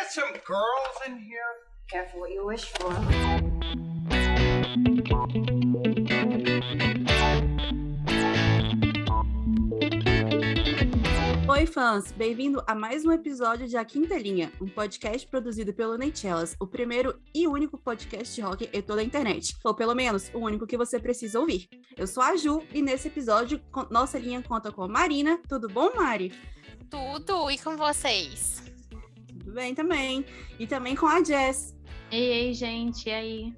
get some girls in here? Careful what you wish for. Oi, fãs! Bem-vindo a mais um episódio de A Quinta Linha, um podcast produzido pelo Neitelas, o primeiro e único podcast de rock em toda a internet, ou pelo menos o único que você precisa ouvir. Eu sou a Ju e nesse episódio nossa linha conta com a Marina. Tudo bom, Mari? Tudo, e com vocês? Tudo bem também. E também com a Jess. Ei, gente, e aí?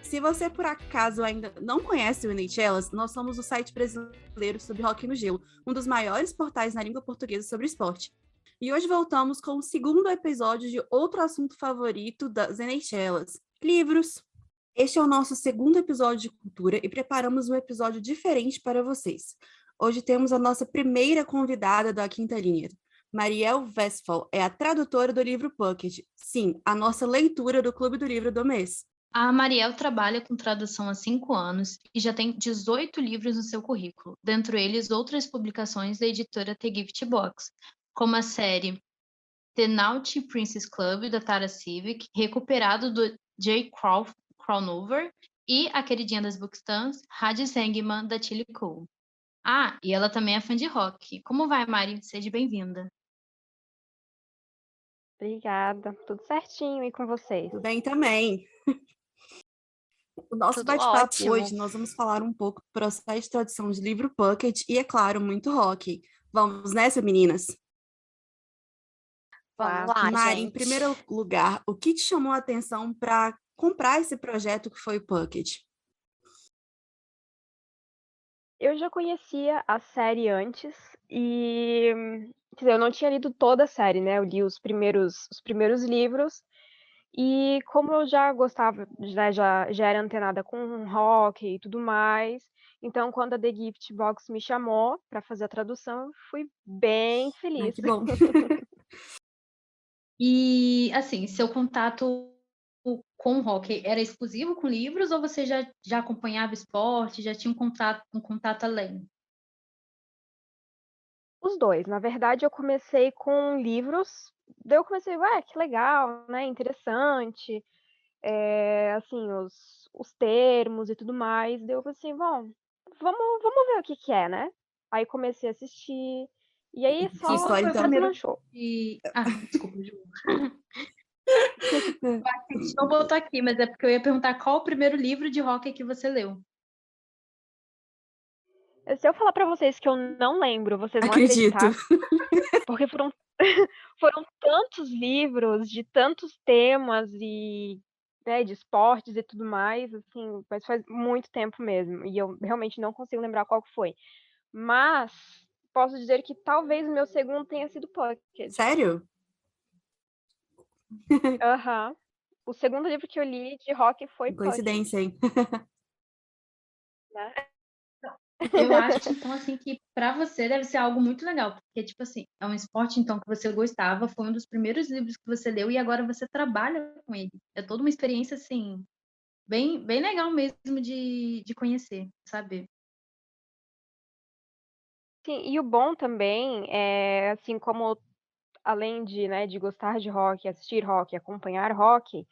Se você, por acaso, ainda não conhece o Neitelas, nós somos o site brasileiro sobre rock no gelo, um dos maiores portais na língua portuguesa sobre esporte. E hoje voltamos com o segundo episódio de outro assunto favorito das Neitelas, livros. Este é o nosso segundo episódio de cultura e preparamos um episódio diferente para vocês. Hoje temos a nossa primeira convidada da Quinta Linha. Mariel Westphal é a tradutora do livro Pocket. Sim, a nossa leitura do Clube do Livro do Mês. A Mariel trabalha com tradução há 5 anos e já tem 18 livros no seu currículo, dentre eles outras publicações da editora The Gift Box, como a série The Naughty Princess Club, da Tara Civic, recuperado do J. Crownover, e a queridinha das bookstans, Hades Hangman, da Tilly Cole. Ah, e ela também é fã de rock. Como vai, Mari? Seja bem-vinda. Obrigada, tudo certinho, e com vocês? Tudo bem também. O nosso Tudo bate-papo ótimo. hoje, nós vamos falar um pouco do processo de tradução de livro Pocket e, é claro, muito rock. Vamos nessa, meninas? Vamos lá, Mari, em gente. primeiro lugar, o que te chamou a atenção para comprar esse projeto que foi o Pocket? Eu já conhecia a série antes e, quer dizer, eu não tinha lido toda a série, né? Eu li os primeiros livros e como eu já gostava, já era antenada com rock e tudo mais, então quando a The Gift Box me chamou para fazer a tradução, eu fui bem Ai, feliz. que bom. E, assim, seu contato com o rock era exclusivo com livros ou você já acompanhava esporte, já tinha um contato além? Os dois. Na verdade, eu comecei com livros, daí eu comecei, ué, que legal, né? Interessante. Assim, os termos e tudo mais. Daí eu falei assim, bom, vamos ver o que que é, né? Aí comecei a assistir. E aí Que só história, então. deslanchou. Desculpa, Ju. A gente não botou aqui, mas é porque eu ia perguntar qual o primeiro livro de rock que você leu. Se eu falar pra vocês que eu não lembro, vocês vão Acredito. acreditar. Porque foram tantos livros de tantos temas e, né, de esportes e tudo mais, assim, mas faz muito tempo mesmo. E eu realmente não consigo lembrar qual que foi. Mas posso dizer que talvez o meu segundo tenha sido Pocket. Sério? Aham. O segundo livro que eu li de rock foi Pocket, Coincidência, hein? né? Eu acho, então, assim, que pra você deve ser algo muito legal, porque, tipo assim, é um esporte, então, que você gostava, foi um dos primeiros livros que você leu e agora você trabalha com ele. É toda uma experiência, assim, bem, bem legal mesmo de conhecer, saber. Sim, e o bom também é, assim, como além de, né, de gostar de rock, assistir rock, acompanhar rock,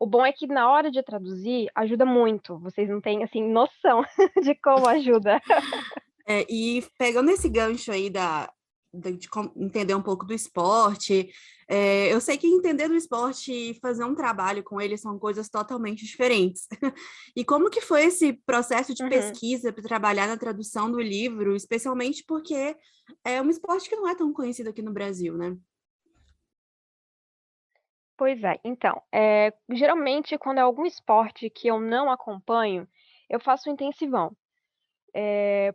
o bom é que na hora de traduzir ajuda muito. Vocês não têm, assim, noção de como ajuda. E pegando esse gancho aí de entender um pouco do esporte, eu sei que entender do esporte e fazer um trabalho com ele são coisas totalmente diferentes. E como que foi esse processo de pesquisa para trabalhar na tradução do livro, especialmente porque é um esporte que não é tão conhecido aqui no Brasil, né? Pois é, então, geralmente quando é algum esporte que eu não acompanho, eu faço um intensivão.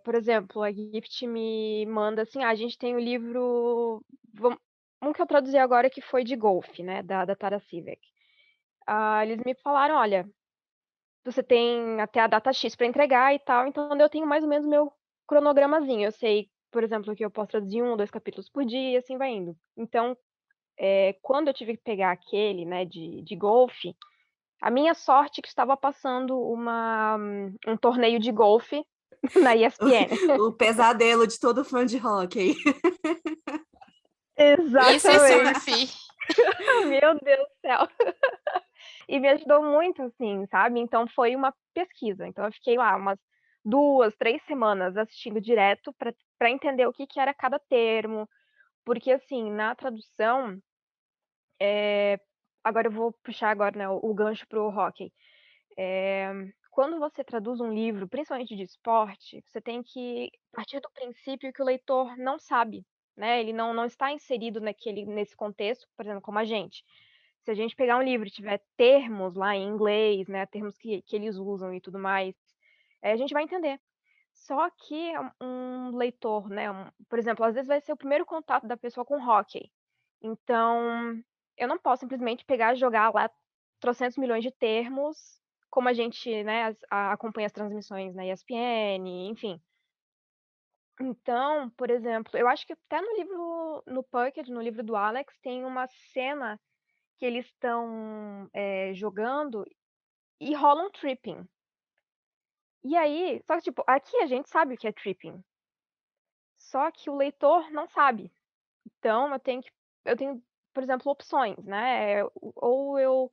Por exemplo, a Gift me manda assim: "Ah, a gente tem o livro", um que eu traduzi agora que foi de golfe, né, da Tara Civic. Eles me falaram: "Olha, você tem até a data X para entregar e tal", então eu tenho mais ou menos meu cronogramazinho. Eu sei, por exemplo, que eu posso traduzir 1 ou 2 capítulos por dia e assim vai indo. Então, quando eu tive que pegar aquele, né, de golfe, a minha sorte é que estava passando um torneio de golfe na ESPN. O pesadelo de todo fã de hóquei. Isso é Exatamente. surf. Meu Deus do céu. E me ajudou muito, assim, sabe? Então foi uma pesquisa. Então eu fiquei lá umas 2, 3 semanas assistindo direto para entender o que que era cada termo, porque assim, na tradução, agora eu vou puxar agora, né, o gancho pro hóquei. Quando você traduz um livro, principalmente de esporte, você tem que partir do princípio que o leitor não sabe, né? Ele não está inserido nesse contexto, por exemplo, como a gente. Se a gente pegar um livro e tiver termos lá em inglês, né, termos que eles usam e tudo mais, a gente vai entender. Só que um leitor, né, por exemplo, às vezes vai ser o primeiro contato da pessoa com hóquei. Então, eu não posso simplesmente pegar e jogar lá trocentos milhões de termos, como a gente, né, acompanha as transmissões na ESPN, enfim. Então, por exemplo, eu acho que até no Puckett, no livro do Alex, tem uma cena que eles estão jogando e rola um tripping. E aí, só que tipo, aqui a gente sabe o que é tripping, só que o leitor não sabe. Então eu tenho, por exemplo, opções, né? Ou eu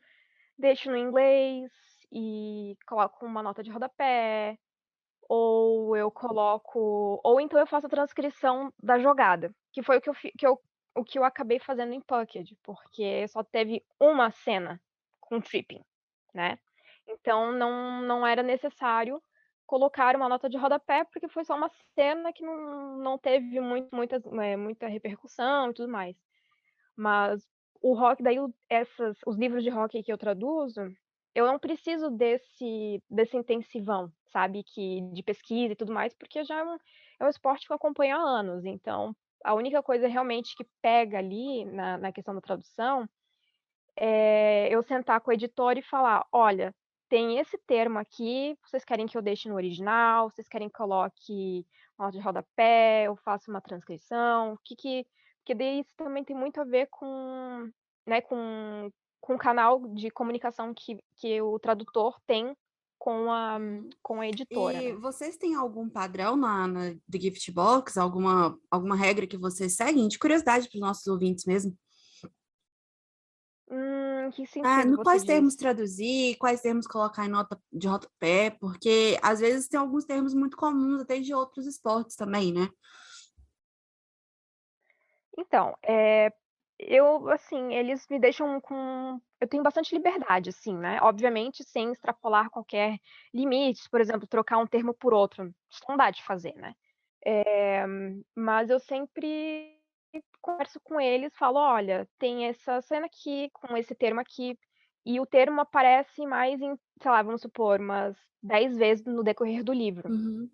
deixo no inglês e coloco uma nota de rodapé, ou eu coloco, ou então eu faço a transcrição da jogada, que foi o que eu acabei fazendo em Pucked, porque só teve uma cena com tripping, né? Então não era necessário colocar uma nota de rodapé, porque foi só uma cena que não teve muita repercussão e tudo mais. Mas o rock, daí os livros de rock que eu traduzo, eu não preciso desse intensivão, sabe, de pesquisa e tudo mais, porque já é um esporte que eu acompanho há anos. Então, a única coisa realmente que pega ali na questão da tradução é eu sentar com o editor e falar: olha, tem esse termo aqui, vocês querem que eu deixe no original? Vocês querem que coloque nota de rodapé? Eu faço uma transcrição? Porque daí isso também tem muito a ver com, né, com o canal de comunicação que o tradutor tem com a editora, E né? vocês têm algum padrão na The Gift Box, alguma regra que vocês seguem? De curiosidade para os nossos ouvintes mesmo. Em que Ah, sentido no você quais diz? termos traduzir, quais termos colocar em nota de rodapé, porque às vezes tem alguns termos muito comuns até de outros esportes também, né? Então, eu, assim, eles me deixam com. Eu tenho bastante liberdade, assim, né? Obviamente, sem extrapolar qualquer limite, por exemplo, trocar um termo por outro. Isso não dá de fazer, né? Mas eu sempre converso com eles, falo: olha, tem essa cena aqui, com esse termo aqui, e o termo aparece mais em, sei lá, vamos supor, umas 10 vezes no decorrer do livro. Uhum.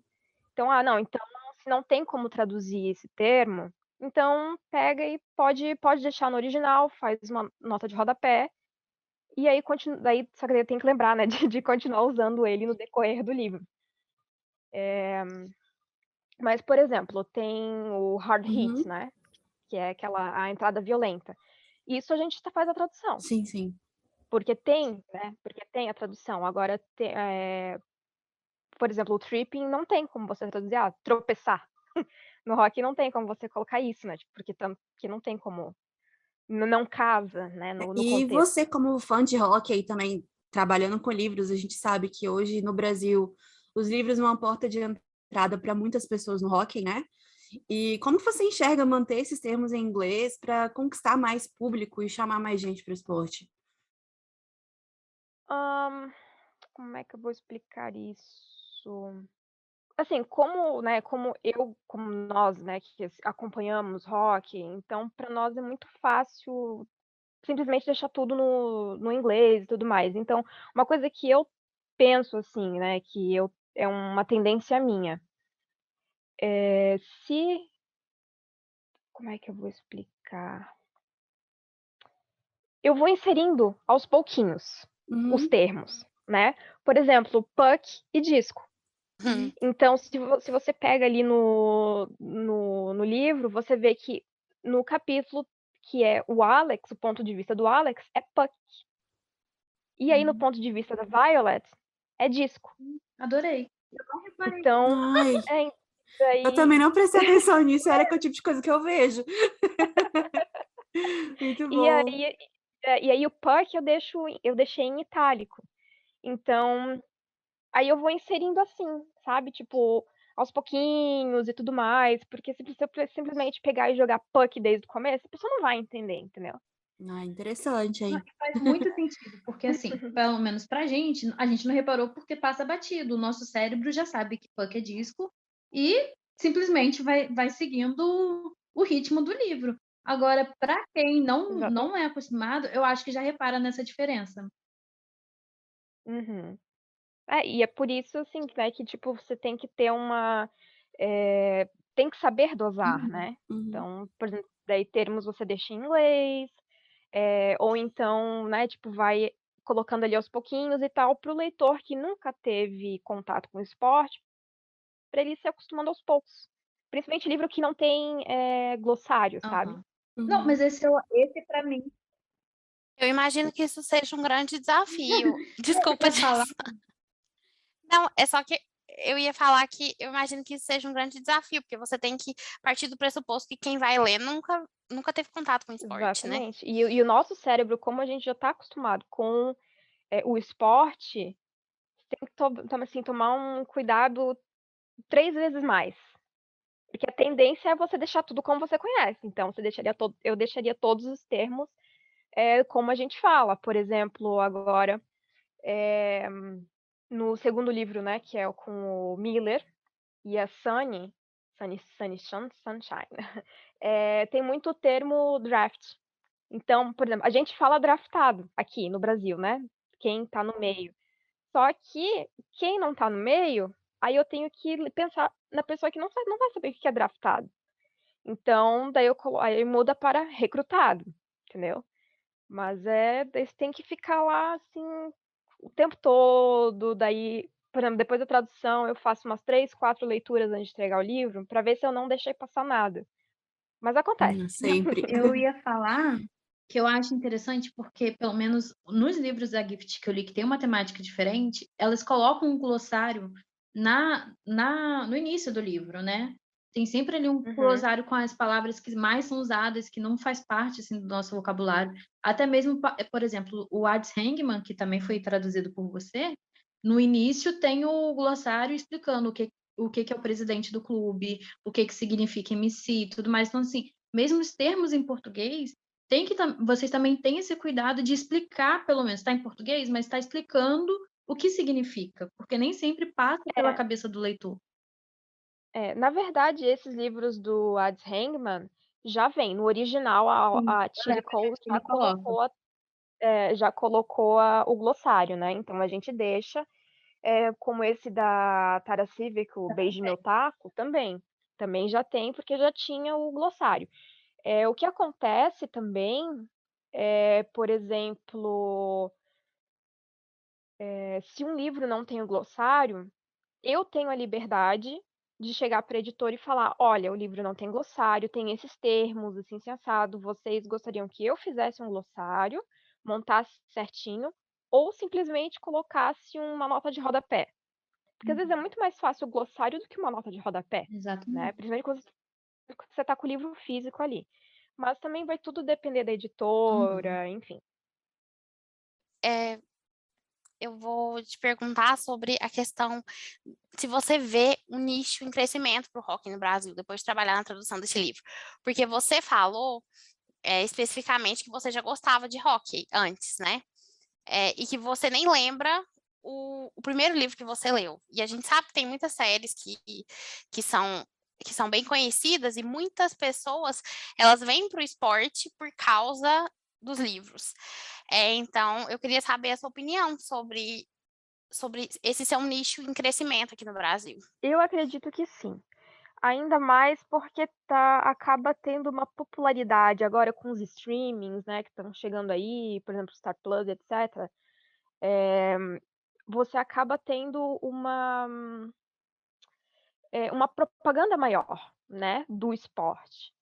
Então, não, então se não tem como traduzir esse termo, então pega e pode deixar no original, faz uma nota de rodapé, e aí daí só que daí tem que lembrar, né, de continuar usando ele no decorrer do livro. Mas, por exemplo, tem o hard hit, Uhum. né, que é a entrada violenta. Isso a gente faz a tradução, Sim, sim. porque tem, né, porque tem a tradução. Agora, por exemplo, o tripping não tem como você traduzir, tropeçar. No rock não tem como você colocar isso, né? Tipo, porque não tem como. Não casa, né? No E contexto. você, como fã de rock aí também, trabalhando com livros, a gente sabe que hoje no Brasil os livros são uma porta de entrada para muitas pessoas no rock, né? E como que você enxerga manter esses termos em inglês para conquistar mais público e chamar mais gente para o esporte? Como é que eu vou explicar isso? Assim, como nós, né, que acompanhamos rock, então para nós é muito fácil simplesmente deixar tudo no inglês e tudo mais. Então, uma coisa que eu penso assim, né, é uma tendência minha. Se Como é que eu vou explicar? Eu vou inserindo aos pouquinhos os Uhum, termos, né? Por exemplo, puck e disco. uhum. Então, se você pega ali no livro, você vê que no capítulo que é o Alex, o ponto de vista do Alex, é puck. E aí, no ponto de vista da Violet, é disco. Adorei. Eu não reparei. Então, Ai, é, eu também daí, não prestei atenção nisso, era que é o tipo de coisa que eu vejo. Muito E bom. aí o Puck eu deixei em itálico. Então, aí eu vou inserindo assim, sabe, tipo, aos pouquinhos e tudo mais, porque se eu simplesmente pegar e jogar Puck desde o começo, a pessoa não vai entender, entendeu? Ah, interessante, Não, hein? e faz muito sentido, porque assim, pelo menos pra gente, a gente não reparou porque passa batido. O nosso cérebro já sabe que punk é disco e simplesmente vai seguindo o ritmo do livro. Agora, para quem não Exatamente. é acostumado, eu acho que já repara nessa diferença. Uhum. É, e é por isso, assim, né, que, tipo, você tem que ter tem que saber dosar, Uhum. né? Uhum. Então, por exemplo, daí termos você deixa em inglês, ou então, né, tipo, vai colocando ali aos pouquinhos e tal, para o leitor que nunca teve contato com esporte, para ele se acostumando aos poucos. Principalmente livro que não tem glossário, sabe? Aham. Não, mas Uhum. esse para mim, Eu imagino que isso seja um grande desafio. você Desculpa, quer falar? Jess. Não, é só que eu ia falar que eu imagino que isso seja um grande desafio, porque você tem que partir do pressuposto que quem vai ler nunca teve contato com esporte, né? Exatamente. E o nosso cérebro, como a gente já está acostumado com o esporte, tem que assim, tomar um cuidado 3 vezes mais. Porque a tendência é você deixar tudo como você conhece. Então, eu deixaria todos os termos como a gente fala. Por exemplo, agora, eh, no segundo livro, né, que é o com o Miller e a Sunshine, tem muito termo draft. Então, por exemplo, a gente fala draftado aqui no Brasil, né? Quem tá no meio. Só que quem não tá no meio, aí eu tenho que pensar na pessoa que não vai saber o que é draftado. Então, daí aí muda para recrutado, entendeu? Mas daí você tem que ficar lá, assim, o tempo todo, daí, por exemplo, depois da tradução eu faço umas 3, 4 leituras antes de entregar o livro, para ver se eu não deixei passar nada. Mas acontece. Sempre. Eu ia falar que eu acho interessante porque, pelo menos nos livros da Gift que eu li, que tem uma temática diferente, elas colocam um glossário no início do livro, né? Tem sempre ali um Uhum. glossário com as palavras que mais são usadas, que não faz parte assim, do nosso vocabulário. Até mesmo, por exemplo, o Ads Hangman, que também foi traduzido por você, no início tem o glossário explicando o que é o presidente do clube, o que significa MC e tudo mais. Então, assim, mesmo os termos em português, vocês também têm esse cuidado de explicar, pelo menos, está em português, mas está explicando o que significa, porque nem sempre passa pela É, cabeça do leitor. na verdade, esses livros do Ads Hangman já vem. No original, Sim, a eu Tilly lembro Cole que ele coloca. já colocou o glossário, né? Então a gente deixa, como esse da Tara Civic, o Beije Meu Taco, também já tem, porque já tinha o glossário. O que acontece também por exemplo, se um livro não tem o glossário, eu tenho a liberdade de chegar para a editora e falar: "Olha, o livro não tem glossário, tem esses termos, assim, assim, assado. Vocês gostariam que eu fizesse um glossário, montasse certinho, ou simplesmente colocasse uma nota de rodapé?". Porque às vezes é muito mais fácil o glossário do que uma nota de rodapé, né, Exatamente. principalmente quando você está com o livro físico ali. Mas também vai tudo depender da Uhum. editora, enfim. É, eu vou te perguntar sobre a questão se você vê um nicho em crescimento para o rock no Brasil, depois de trabalhar na tradução desse livro. Porque você falou especificamente que você já gostava de rock antes, né? E que você nem lembra o primeiro livro que você leu. E a gente sabe que tem muitas séries que são que são bem conhecidas e muitas pessoas elas vêm para o esporte por causa dos livros. Então, eu queria saber a sua opinião sobre esse ser um nicho em crescimento aqui no Brasil. Eu acredito que sim. Ainda mais porque acaba tendo uma popularidade agora com os streamings, né, que estão chegando aí, por exemplo, Star Plus, etcétera. Eh, Você acaba tendo uma propaganda maior, né, do esporte.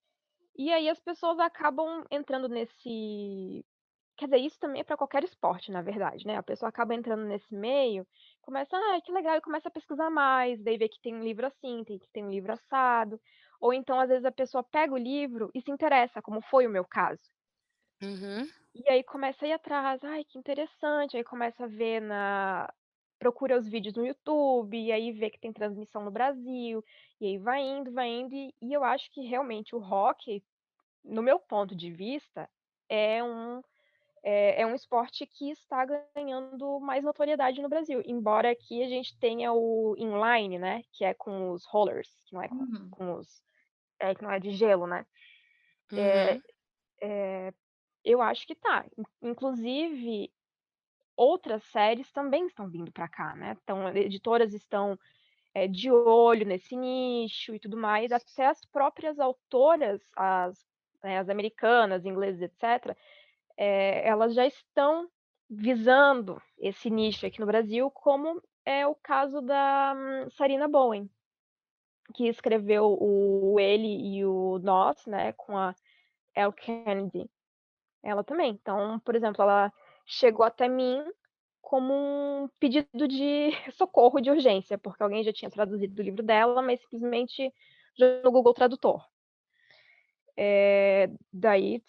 E aí as pessoas acabam entrando nesse quer dizer, isso também é para qualquer esporte, na verdade, né, a pessoa acaba entrando nesse meio, começa: "Ai, que legal", e começa a pesquisar mais, daí vê que tem um livro assim, tem um livro assado, ou então às vezes a pessoa pega o livro e se interessa, como foi o meu caso. Uhum. E aí começa a ir atrás, ai, que interessante, aí começa a ver procura os vídeos no YouTube, e aí vê que tem transmissão no Brasil, e aí vai indo, e eu acho que realmente o rock, no meu ponto de vista, é um é um esporte que está ganhando mais notoriedade no Brasil, embora aqui a gente tenha o inline, né, que é com os rollers, que não é Uhum. com os que não é de gelo, né. Eh Uhum. eu acho que tá. Inclusive, outras séries também estão vindo para cá, né, então editoras estão, de olho nesse nicho e tudo mais, até as próprias autoras, as americanas, inglesas, etcétera, elas já estão visando esse nicho aqui no Brasil, como é o caso da Sarina Bowen, que escreveu o Ele e o Nós, né, com a Elle Kennedy. Ela também. Então, por exemplo, ela chegou até mim como um pedido de socorro de urgência, porque alguém já tinha traduzido o livro dela, mas simplesmente jogou no Google Tradutor. Daí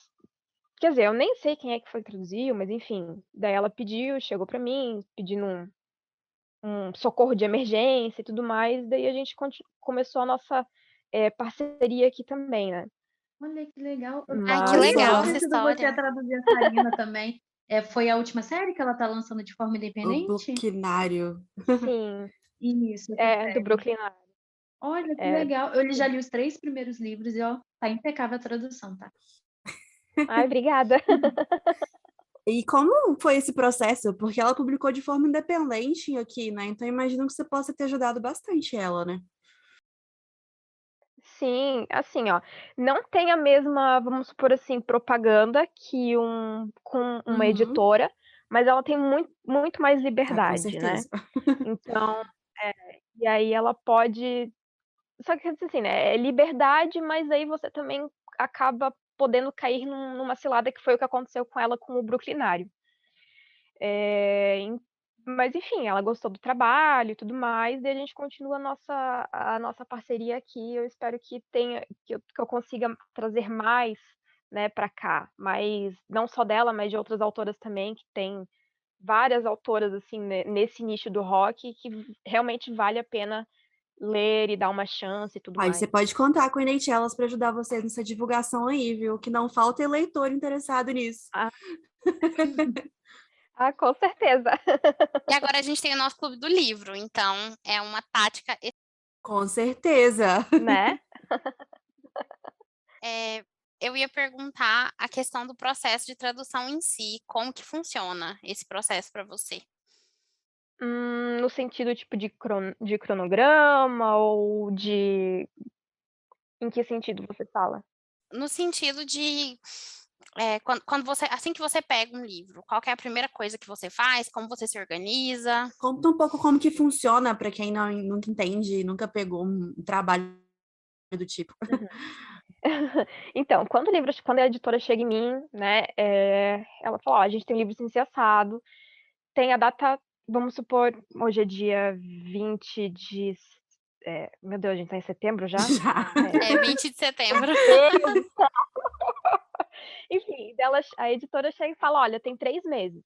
quer dizer, eu nem sei quem é que foi que traduziu, mas enfim, daí ela pediu, chegou pra mim, pedindo um socorro de emergência e tudo mais, daí a gente começou a nossa, parceria aqui também, né. Olha que legal. Ai, que Por Mas isso que legal eu essa preciso você história. traduzir a Sarina também. Foi a última série que ela tá lançando de forma O independente? Booknário. sim, Isso, essa do série. Brooklyn Nine. Olha que É, legal. Eu já li os 3 primeiros livros e, ó, tá impecável a tradução, tá? ai, obrigada. E como foi esse processo? Porque ela publicou de forma independente aqui, né? Então imagino que você possa ter ajudado bastante ela, né? Sim, assim, ó, não tem a mesma, vamos supor assim, propaganda que com uma Uhum. editora, mas ela tem muito mais Ah, com liberdade, né. certeza. Então, e aí ela pode só que assim, né, é liberdade, mas aí você também acaba podendo cair numa cilada que foi o que aconteceu com ela com o Brooklynário. Eh, en mas enfim, ela gostou do trabalho e tudo mais, e a gente continua a nossa parceria aqui, eu espero que eu consiga trazer mais, né, pra cá, mas não só dela, mas de outras autoras também, que tem várias autoras, assim, nesse nicho do rock, que realmente vale a pena ler e dar uma chance e tudo Aí você mais. pode contar com a Inês Elas para ajudar vocês nessa divulgação aí, viu? Que não falta eleitor interessado nisso. Ah, com certeza. E agora a gente tem o nosso clube do livro, então é uma tática. Com certeza. Né? Eu ia perguntar a questão do processo de tradução em si, como que funciona esse processo para você? No sentido, tipo, de cronograma ou em que sentido você fala? No sentido de quando você, assim que você pega um livro, qual que é a primeira coisa que você faz? Como você se organiza? Conta um pouco como que funciona para quem não, nunca entende, nunca pegou um trabalho do tipo. Uhum. Então, quando a editora chega em mim, né, ela fala: "Ó, a gente tem um livro assim, assim, assado, tem a data", vamos supor, hoje é dia 20 de meu Deus, a gente tá em setembro já? Já. É 20 de setembro. Deus do céu! Enfim, a editora chega e fala: "Olha, tem 3 meses,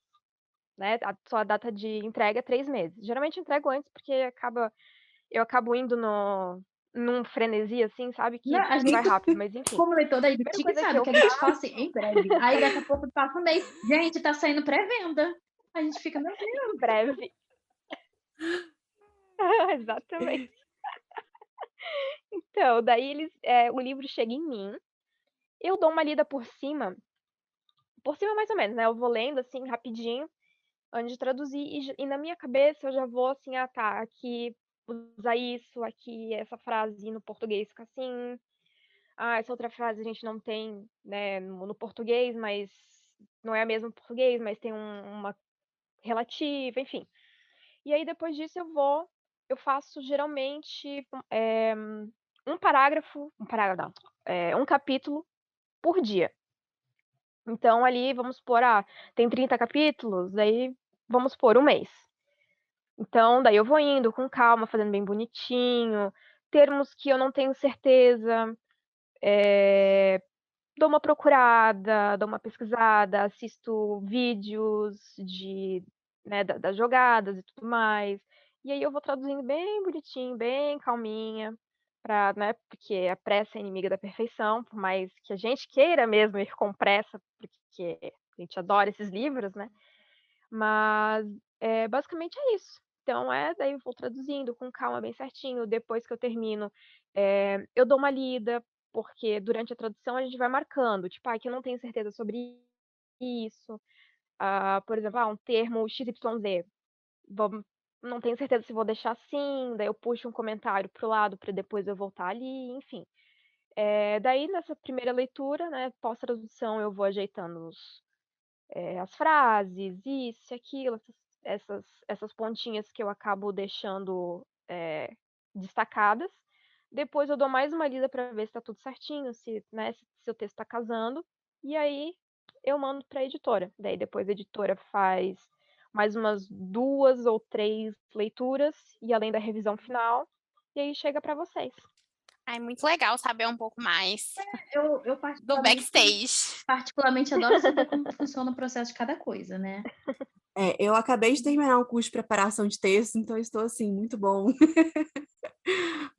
né, a sua data de entrega é 3 meses". Geralmente eu entrego antes, porque eu acabo indo num frenesi, assim, sabe, Não, que a vai gente, rápido, mas enfim. como leitor da Primeira Ibitico, coisa que sabe eu que a gente fala assim, em breve. Aí daqui a pouco passa um mês. Gente, tá saindo pré-venda. A gente fica, meu Deus. em breve exatamente. Então, daí o livro chega em mim, eu dou uma lida por cima mais ou menos, né, eu vou lendo, assim, rapidinho, antes de traduzir e na minha cabeça eu já vou assim: "Ah tá, aqui usa isso, aqui essa frase no português fica assim, ah, essa outra frase a gente não tem, né, no português, mas não é a mesma português, mas tem uma relativa", enfim. E aí depois disso eu faço geralmente, um parágrafo não, um capítulo por dia. Então ali vamos supor, tem 30 capítulos, daí vamos supor um mês. Então daí eu vou indo com calma, fazendo bem bonitinho, termos que eu não tenho certeza, dou uma procurada, dou uma pesquisada, assisto vídeos né, das jogadas e tudo mais. E aí eu vou traduzindo bem bonitinho, bem calminha, né, porque a pressa é inimiga da perfeição, por mais que a gente queira mesmo ir com pressa, porque a gente adora esses livros, né? Mas basicamente é isso. Então daí eu vou traduzindo com calma, bem certinho. Depois que eu termino, eu dou uma lida, porque durante a tradução a gente vai marcando, tipo, que eu não tenho certeza sobre isso. Por exemplo, um termo XYZ. Não tenho certeza se vou deixar assim, daí eu puxo um comentário pro lado para depois eu voltar ali, enfim. Daí, nessa primeira leitura, né, pós-tradução, eu vou ajeitando as frases, isso, aquilo, essas pontinhas que eu acabo deixando destacadas. Depois eu dou mais uma lida para ver se está tudo certinho, né, se o texto está casando. E aí eu mando para a editora. Daí depois a editora faz mais umas 2 ou 3 leituras, e além da revisão final, e aí chega para vocês. Ai, muito legal saber um pouco mais Eu do backstage. particularmente adoro saber como funciona o processo de cada coisa, né? Eu acabei de terminar um curso de preparação de texto, então estou assim, muito bom.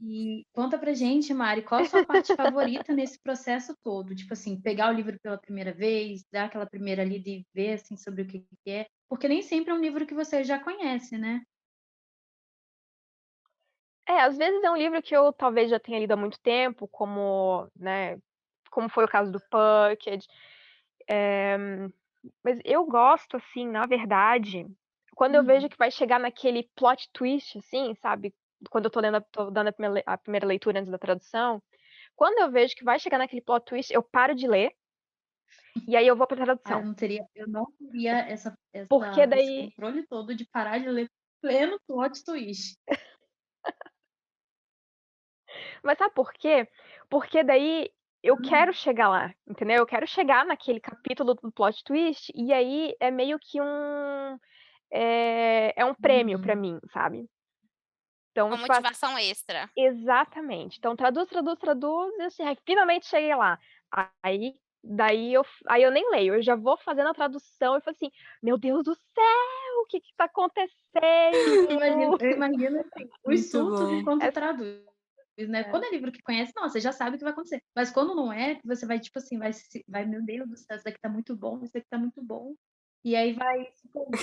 E conta pra gente, Mari, qual a sua parte favorita nesse processo todo? Tipo assim, pegar o livro pela primeira vez, dar aquela primeira lida e ver assim sobre o que é, porque nem sempre é um livro que você já conhece, né? Às vezes é um livro que eu talvez já tenha lido há muito tempo, como, né, como foi o caso do Puckett. Mas eu gosto, assim, na verdade, quando eu vejo que vai chegar naquele plot twist, assim, sabe? Quando eu tô dando a primeira leitura antes da tradução, quando eu vejo que vai chegar naquele plot twist, eu paro de ler, e aí eu vou pra tradução. Eu não teria Porque esse daí, controle todo de parar de ler pleno plot twist. mas sabe por quê? Porque daí eu quero chegar lá, entendeu? Eu quero chegar naquele capítulo do plot twist, e aí é meio que é um prêmio pra mim, sabe? Então, Uma tipo, motivação extra. exatamente. Então, traduz, e assim, ai, finalmente cheguei lá. Aí eu nem leio, eu já vou fazendo a tradução e falo assim, meu Deus do céu, o que que tá acontecendo? Eu imagino assim, o Muito insulto bom. enquanto traduz, né? É. Quando é livro que conhece, não, você já sabe o que vai acontecer. Mas quando não é, você vai, tipo assim, meu Deus do céu, isso daqui tá muito bom, isso daqui tá muito bom. E aí vai se empolgando.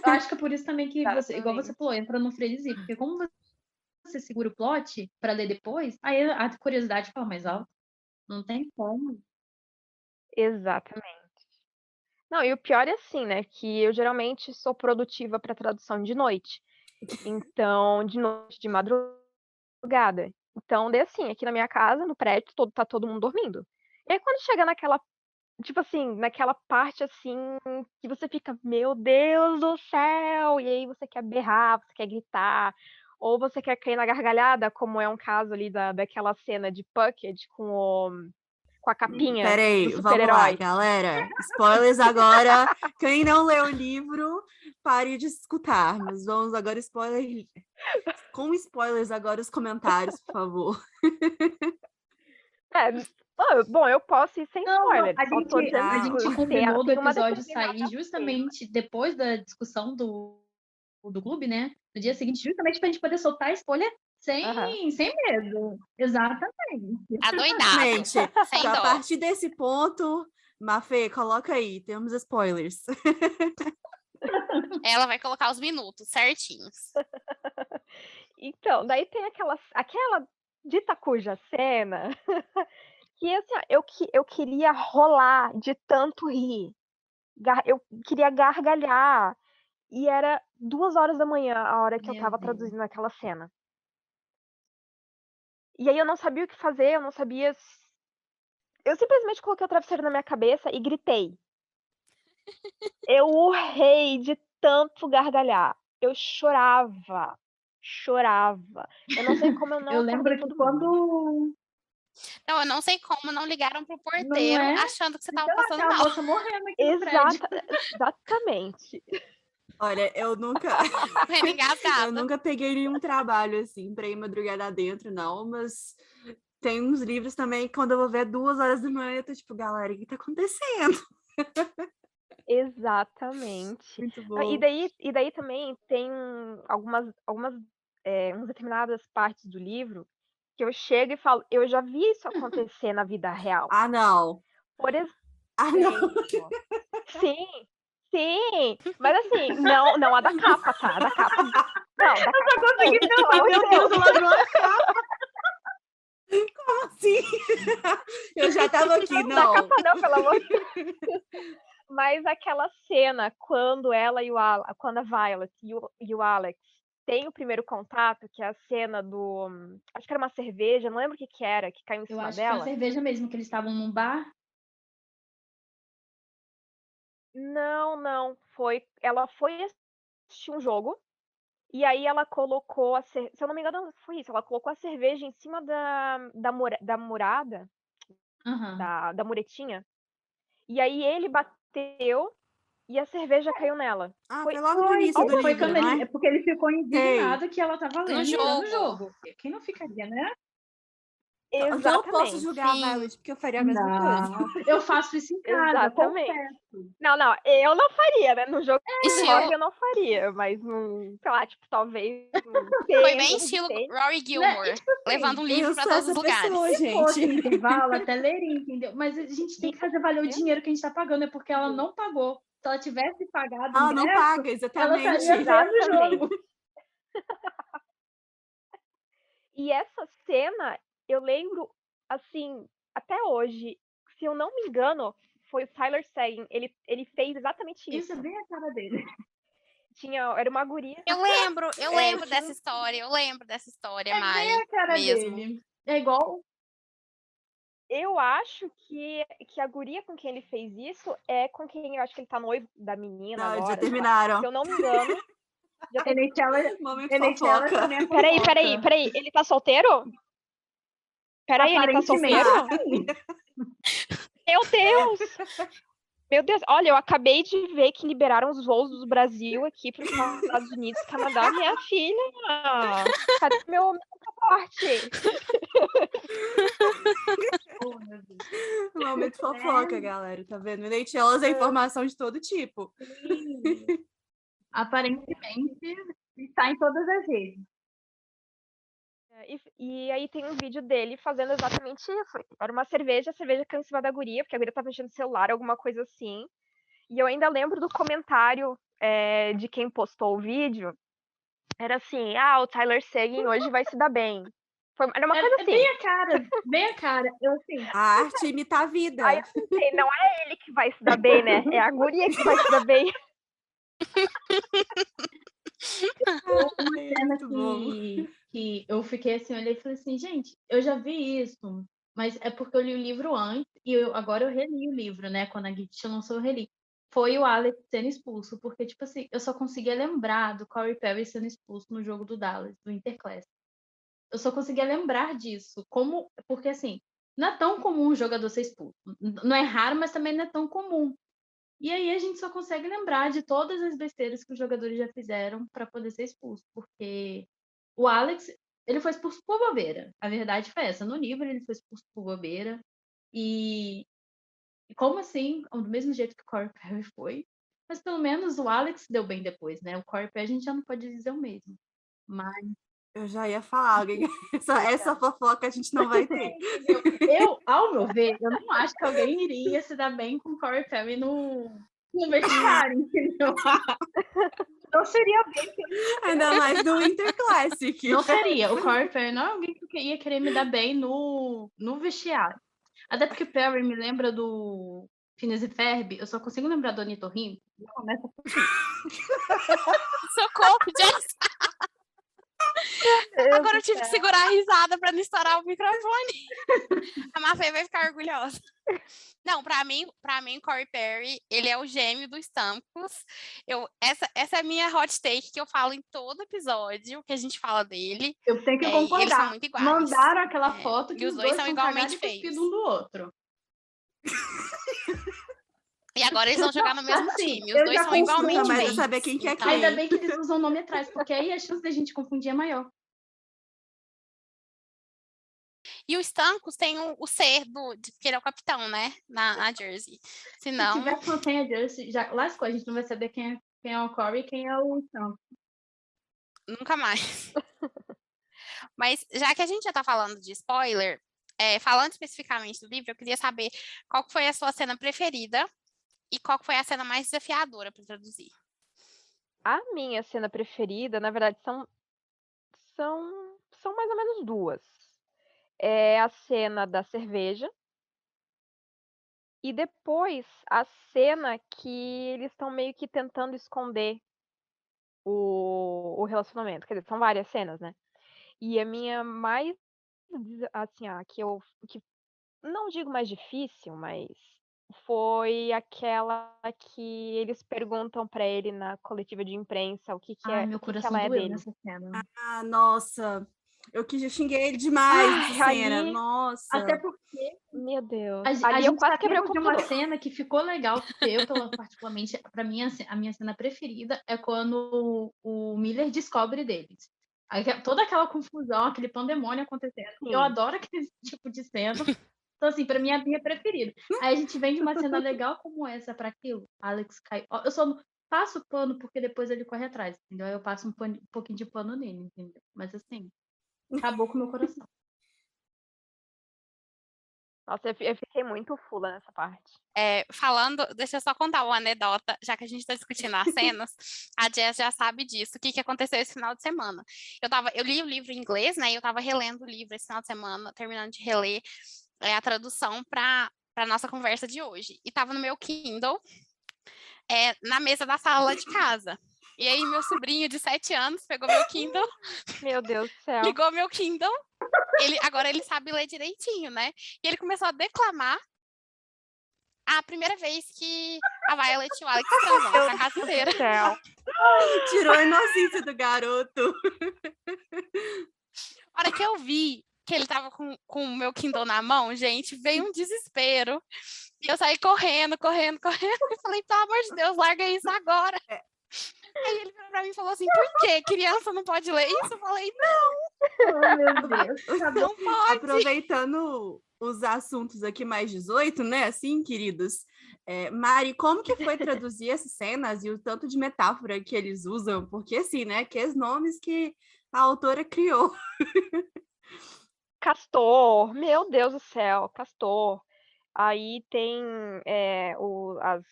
Eu acho que é por isso também que você, igual você falou, entra no frenesi, porque como você segura o plot para ler depois, aí a curiosidade fala mais alto. Não tem como. Exatamente. Não, e o pior é assim, né, que eu geralmente sou produtiva para tradução de noite. Então, de noite, de madrugada. Então, daí assim, aqui na minha casa, no prédio, tá todo mundo dormindo. E aí quando chega naquela, tipo assim, naquela parte assim, que você fica, meu Deus do céu! E aí você quer berrar, você quer gritar, ou você quer cair na gargalhada, como é um caso ali daquela cena de Puckett com a capinha do Peraí, vamos lá, super-herói. galera. Spoilers agora. Quem não leu o livro, pare de escutar. Mas vamos agora com spoilers agora os comentários, por favor. Bom, eu posso ir sem Não, spoiler. a Só tô gente, dizendo a que gente combinou do tem uma episódio determinada sair cena. justamente depois da discussão do clube, né? No dia seguinte, justamente pra gente poder soltar a spoiler sem medo. Exatamente. Adoidado. Gente, Sem então, a dó. partir desse ponto, Mafê, coloca aí, temos spoilers. Ela vai colocar os minutos certinhos. Então, daí tem aquela dita cuja cena que assim, ó, eu queria rolar de tanto rir. Eu queria gargalhar. E era 2 horas da manhã a hora que eu Meu tava Deus. traduzindo aquela cena. E aí eu não sabia o que fazer, eu não sabia. Eu simplesmente coloquei o travesseiro na minha cabeça e gritei. Eu urrei de tanto gargalhar. Eu chorava. Chorava. Eu não sei como eu não Eu acordei lembro que todo mundo. quando Não, eu não sei como não ligaram pro não porteiro é, achando que você tava sei lá, passando tem uma mal. moça morrendo aqui no prédio. Exatamente. Olha, eu nunca Morrendo engasgada. eu nunca peguei nenhum trabalho assim pra ir madrugada dentro, não, mas tem uns livros também, quando eu vou ver 2 horas da manhã, eu tô tipo, galera, o que tá acontecendo? Exatamente. Muito Ah, bom. E daí também tem algumas umas determinadas partes do livro que eu chego e falo, eu já vi isso acontecer na vida real. Ah, não. Por Ah, não. exemplo. Sim, sim. Mas assim, não a da capa, tá? A da capa. Não, da capa. Consegui pensar, Não, meu Deus, ela não Como assim? Eu já tava aqui, da não. capa não, pelo amor de Deus. Mas aquela cena quando ela e quando a Violet e o Alex têm o primeiro contato, que é a cena do. Acho que era uma cerveja, não lembro o que que era, que caiu em Eu cima acho que foi a dela. cerveja mesmo, que eles estavam num bar. Não. Ela foi assistir um jogo. E aí ela colocou se eu não me engano, foi isso. Ela colocou a cerveja em cima da murada, Aham. da muretinha. E aí ele bateu e a cerveja caiu nela. Ah, Foi foi logo no início do algo Foi livro, quando não ele. É é? porque ele ficou Sei. indignado que ela tava lendo e era no jogo. jogo. Quem não ficaria, né? Então eu posso exatamente. julgar a Sim. Violet, porque eu faria a mesma coisa. Não, eu faço isso em casa, Exatamente. confesso. Não, eu não faria, né? No jogo de Estilo, rock eu não faria, mas sei lá, tipo, talvez foi bem estilo tênis. Rory Né? Gilmore, E, tipo assim, levando um livro Eu para sou todos essa os lugares. pessoa, se fosse gente. intervalo, até leria, entendeu? Mas a gente tem que fazer valer o dinheiro que a gente tá pagando, é porque ela não pagou. Se ela tivesse pagado o Ah, não ingresso, paga, ela exatamente. estaria vendo o Exatamente. jogo. E essa cena, eu lembro, assim, até hoje, se eu não me engano, foi o Tyler Sagan. Ele fez exatamente Isso isso. é bem a cara dele. Era uma guria. Eu lembro tinha dessa história, eu lembro dessa história, É Mari, bem a cara mesmo. dele. É igual. Eu acho que a guria com quem ele fez isso é com quem eu acho que ele tá noivo da menina Não, eles já agora. sei lá. terminaram. Se eu não me engano. NHL Momento também fofoca. é fofoca. Peraí. Ele tá solteiro? Peraí, ele tá Aparentemente, solteiro? Meu Deus, olha, eu acabei de ver que liberaram os voos do Brasil aqui para os Estados Unidos, Canadá. Minha filha, cadê meu passaporte? Oh, meu Deus. Momento fofoca, galera, tá vendo? Leite, elas é informação de todo tipo. Sim. Aparentemente, está em todas as redes. E aí tem um vídeo dele fazendo exatamente isso. Era uma cerveja, a cerveja caiu em cima da guria, porque a guria tava mexendo no celular, alguma coisa assim. E eu ainda lembro do comentário de quem postou o vídeo. Era assim, o Tyler Sagan hoje vai se dar bem. Era uma coisa assim. Bem a cara. Eu assim, A arte imita a vida. Aí eu pensei, não é ele que vai se dar bem, né? É a guria que vai se dar bem. uma cena Muito bom. que eu fiquei assim, olhei e falei assim, gente, eu já vi isso, mas é porque eu li o livro antes e agora eu reli o livro, né? Quando a Gift lançou, eu reli. Foi o Alex sendo expulso, porque, tipo assim, eu só conseguia lembrar do Corey Perry sendo expulso no jogo do Dallas, do Interclass. Eu só conseguia lembrar disso. Porque, assim, não é tão comum um jogador ser expulso. Não é raro, mas também não é tão comum. E aí a gente só consegue lembrar de todas as besteiras que os jogadores já fizeram para poder ser expulso, porque o Alex, ele foi expulso por bobeira. A verdade foi essa, no livro ele foi expulso por bobeira. E como assim? Do mesmo jeito que o Corey Perry foi. Mas pelo menos o Alex deu bem depois, né? O Corey Perry a gente já não pode dizer o mesmo. Mas Eu já ia falar, alguém... essa fofoca a gente não vai ter. ao meu ver, eu não acho que alguém iria se dar bem com o Corey Perry no vestiário, entendeu? Não seria bem. Ainda mais do Winter Classic. Não seria. O Corey Perry não é alguém que ia querer me dar bem no vestiário. Até porque Perry me lembra do Phineas e Ferb. Eu só consigo lembrar do Ornitorrinco. Começa por Socorro, Jess! Agora eu tive que segurar a risada para não estourar o microfone. A Mafê vai ficar orgulhosa. Não, para mim, o Corey Perry, ele é o gêmeo dos Stamkos. Essa é a minha hot take que eu falo em todo episódio que a gente fala dele. Eu tenho que Eles são concordar. muito iguais. Mandaram aquela foto que E os dois são igualmente cagados e feios. cuspidos um do outro. E agora eles vão jogar no mesmo assim, time. eu Os dois já são confundo, igualmente mas eu feios. saber quem que é Então, quem. Ainda bem que eles usam o nome atrás, porque aí a chance da gente confundir é maior. E o Stancos tem o C, que ele é o capitão, né? Na Jersey. Se Senão, tiver com a Jersey, já lascou, a gente não vai saber quem é o Corey e quem é o Sam. nunca mais. Mas já que a gente já tá falando de spoiler, falando especificamente do livro, eu queria saber qual que foi a sua cena preferida e qual que foi a cena mais desafiadora para traduzir. A minha cena preferida, na verdade, são mais ou menos duas. É a cena da cerveja e depois a cena que eles estão meio que tentando esconder o relacionamento. Quer dizer, são várias cenas, né? E a minha mais, assim, que não digo mais difícil, mas foi aquela que eles perguntam pra ele na coletiva de imprensa o que Ai, meu o que coração ela é doeu dele. nessa cena. Ah, nossa. Eu xinguei ele demais nessa Ai, cena. ali, Nossa. Até porque meu Deus. a Ali eu gente quase tá quebrei o dentro de uma computador. cena que ficou legal, porque eu, particularmente, pra mim, a minha cena preferida é quando o Miller descobre deles. Toda aquela confusão, aquele pandemônio acontecendo. Eu Sim. adoro aquele tipo de cena. Então, assim, pra mim é a minha preferida. Aí a gente vem de uma cena legal como essa pra aquilo. Alex cai. Eu só não passo pano porque depois ele corre atrás, entendeu? Aí eu passo um pouquinho de pano nele, entendeu? Mas assim, acabou com o meu coração. Nossa, eu fiquei muito fula nessa parte. Deixa eu só contar uma anedota, já que a gente está discutindo as cenas, a Jess já sabe disso, o que aconteceu esse final de semana. Eu li o livro em inglês, né, e eu estava relendo o livro esse final de semana, terminando de reler a tradução para a nossa conversa de hoje. E estava no meu Kindle, na mesa da sala de casa. E aí meu sobrinho de 7 anos pegou meu Kindle, Meu Deus do céu. ligou meu Kindle, agora ele sabe ler direitinho, né? E ele começou a declamar a primeira vez que a Violet e o Alex transam na casa inteira. Meu Deus do céu. Tirou a inocência do garoto. A hora que eu vi que ele tava com o meu Kindle na mão, gente, veio um desespero. E eu saí correndo. E falei, pelo amor de Deus, larga isso agora. Aí ele virou pra mim e falou assim, por quê? Criança não pode ler isso? Eu falei, Oh, meu Deus. não pode. Aproveitando os assuntos aqui mais 18, né, assim, queridos? Mari, como que foi traduzir essas cenas e o tanto de metáfora que eles usam? Porque, assim, né, que os nomes que a autora criou. Castor, meu Deus do céu, Castor. Aí tem as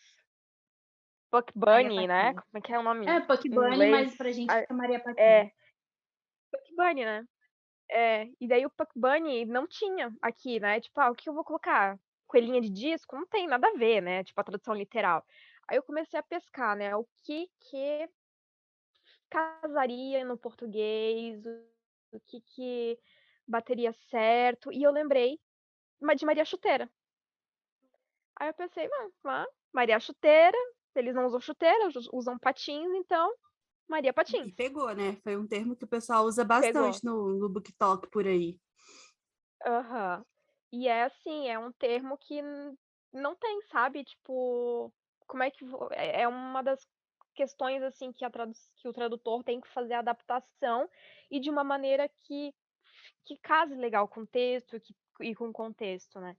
Buck Bunny, né? Como é que é o nome? Puck em Bunny, inglês? mas pra gente fica Maria Patinha. Buck Bunny, né? E daí o Puck Bunny não tinha aqui, né? Tipo, o que eu vou colocar? Coelhinha de disco? Não tem nada a ver, né? Tipo, a tradução literal. Aí eu comecei a pescar, né? O que casaria no português? O que bateria certo? E eu lembrei de Maria Chuteira. Aí eu pensei, Maria Chuteira, eles não usam chuteira, usam patins, então Maria E Patins. pegou, né? Foi um termo que o pessoal usa Pegou. bastante no BookTok por aí. Aham. E é assim, é um termo que não tem, sabe? Tipo, como é que. É uma das questões, assim, que o tradutor tem que fazer a adaptação e de uma maneira que case legal com o texto e com o contexto, né?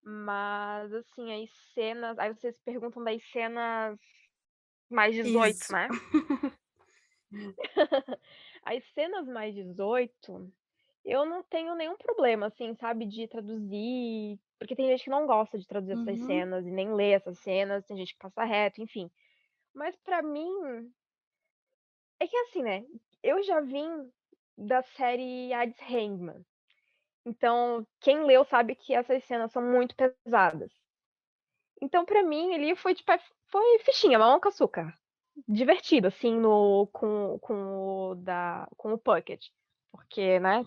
Mas, assim, as cenas. Aí vocês perguntam das cenas mais 18, Isso. né? As cenas mais 18, eu não tenho nenhum problema, assim, sabe, de traduzir. Porque tem gente que não gosta de traduzir essas Uhum. cenas e nem lê essas cenas, tem gente que passa reto, enfim. Mas pra mim, é que assim, né? Eu já vim da série Hades Hangman. Então, quem leu sabe que essas cenas são muito pesadas. Então, pra mim, ali foi tipo, foi fichinha, mamão com açúcar. Divertido, assim, com o Puckett. Porque, né,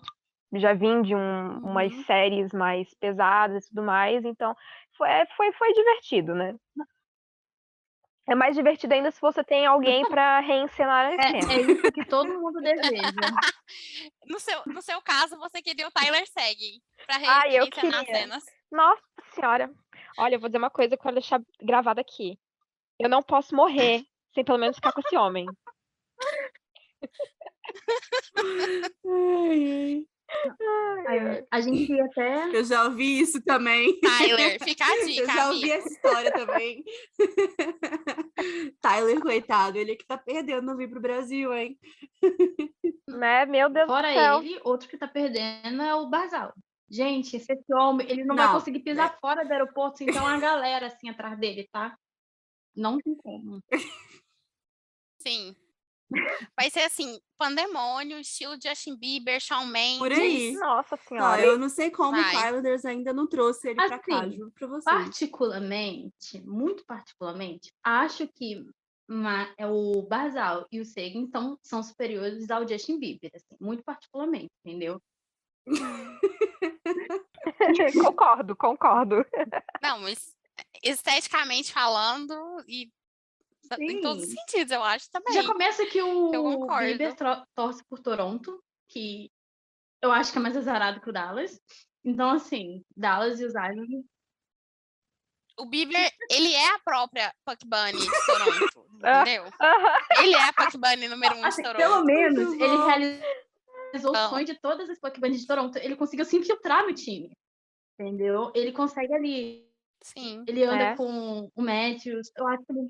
já vim de umas Uhum. séries mais pesadas e tudo mais, então foi divertido, né? É mais divertido ainda se você tem alguém pra reencenar as cenas. É isso que todo mundo deseja. No seu caso, você queria o Tyler Seguin pra Eu reencenar as queria. cenas. Nossa senhora. Olha, eu vou dizer uma coisa que eu quero deixar gravada aqui. Eu não posso morrer sem pelo menos ficar com esse homem. Ai, ai. A gente ia até. Eu já ouvi isso também. Tyler, fica a Eu dica, já ouvi amigo. essa história também. Tyler, coitado, ele que tá perdendo não vir pro Brasil, hein? Né? Meu Deus do Fora céu. ele, outro que tá perdendo é o Basal. Gente, esse homem, ele não vai Não, conseguir pisar fora do aeroporto sem ter uma galera assim atrás dele, tá? Não tem como. Sim. Vai ser assim, pandemônio, estilo Justin Bieber, Shawn Por Mendes. aí. Nossa Ó, senhora. eu não sei como o Vai. Tyler ainda não trouxe ele pra cá, Assim, juro pra vocês. particularmente, muito particularmente, acho que o Basal e o Sagan são superiores ao Justin Bieber, assim, muito particularmente, entendeu? Concordo. Não, mas esteticamente falando e em todos os Sim. sentidos, eu acho também. Já começa que Eu o concordo. Bieber torce por Toronto, que eu acho que é mais azarado que o Dallas. Então, assim, Dallas e os Islanders. O Bieber, ele é a própria Puck Bunny de Toronto, entendeu? Aham. Ele é a Puck Bunny número 1 de Assim, Toronto. pelo menos Muito ele bom. realizou o Não. sonho de todas as Puck Bunnies de Toronto. Ele conseguiu se infiltrar no time, entendeu? Ele consegue ali. Sim. Ele anda É. com o Matthews. Eu acho que ele.